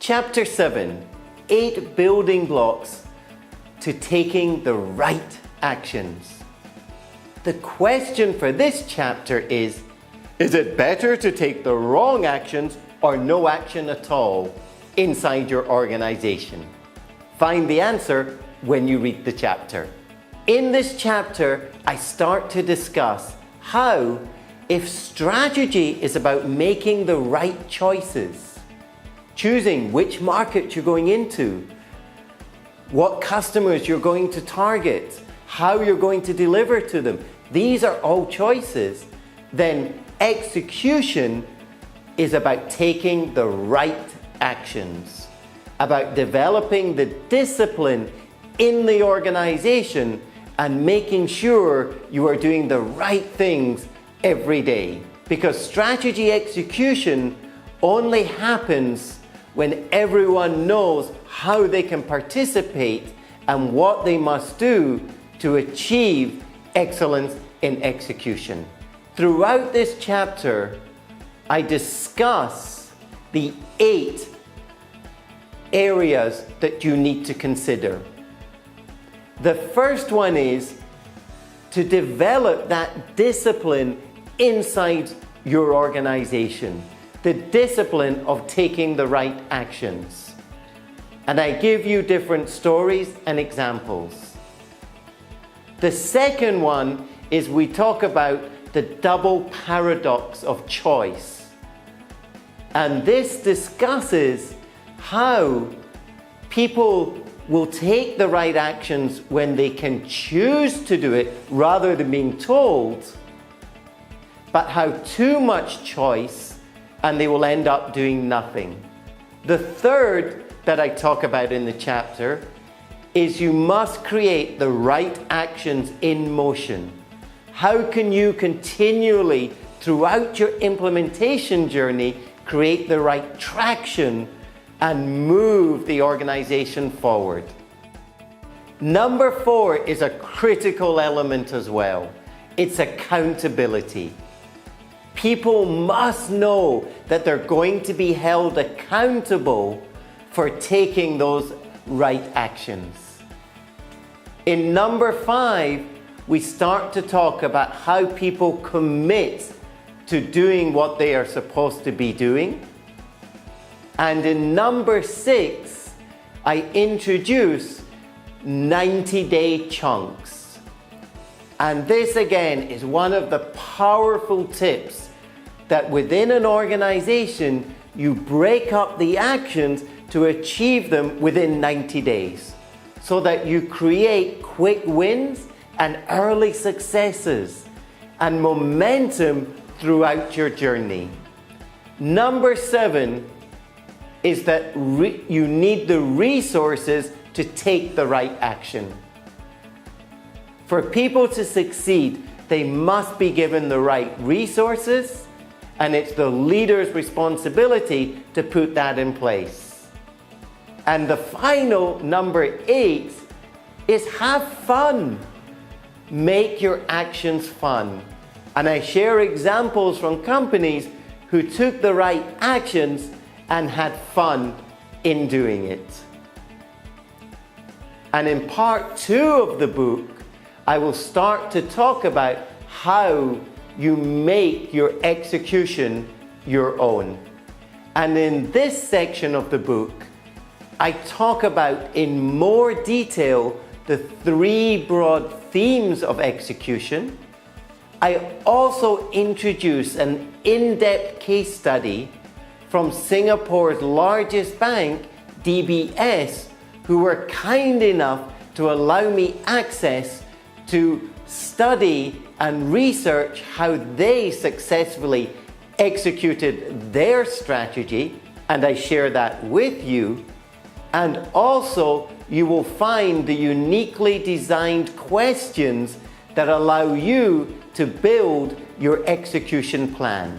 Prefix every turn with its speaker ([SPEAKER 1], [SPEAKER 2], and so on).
[SPEAKER 1] Chapter 7, 8 building blocks to taking the right actions. The question for this chapter is it better to take the wrong actions or no action at all inside your organization? Find the answer when you read the chapter. In this chapter, I start to discuss how, if strategy is about making the right choices, choosing which market you're going into, what customers you're going to target, how you're going to deliver to them, these are all choices, then execution is about taking the right actions, about developing the discipline in the organization and making sure you are doing the right things every day. Because strategy execution only happens when everyone knows how they can participate and what they must do to achieve excellence in execution. Throughout this chapter, I discuss the 8 areas that you need to consider. The first one is to develop that discipline inside your organization, the discipline of taking the right actions. And I give you different stories and examples. The second one is we talk about the double paradox of choice. And this discusses how people will take the right actions when they can choose to do it rather than being told, but how too much choice and they will end up doing nothing. The third that I talk about in the chapter is you must create the right actions in motion. How can you continually, throughout your implementation journey, create the right traction and move the organization forward? Number 4 is a critical element as well. It's accountability. People must know that they're going to be held accountable for taking those right actions. In number 5, we start to talk about how people commit to doing what they are supposed to be doing. And in number 6, I introduce 90-day chunks. And this again is one of the powerful tips that within an organization, you break up the actions to achieve them within 90 days so that you create quick wins and early successes and momentum throughout your journey. Number 7 is that you need the resources to take the right action. For people to succeed, they must be given the right resources, and it's the leader's responsibility to put that in place. And the final, number 8, is have fun. Make your actions fun. And I share examples from companies who took the right actions and had fun in doing it. And in part 2 of the book, I will start to talk about how you make your execution your own. And in this section of the book, I talk about in more detail the 3 broad themes of execution. I also introduce an in-depth case study from Singapore's largest bank, DBS, who were kind enough to allow me access to study and research how they successfully executed their strategy, and I share that with you. And also, you will find the uniquely designed questions that allow you to build your execution plan.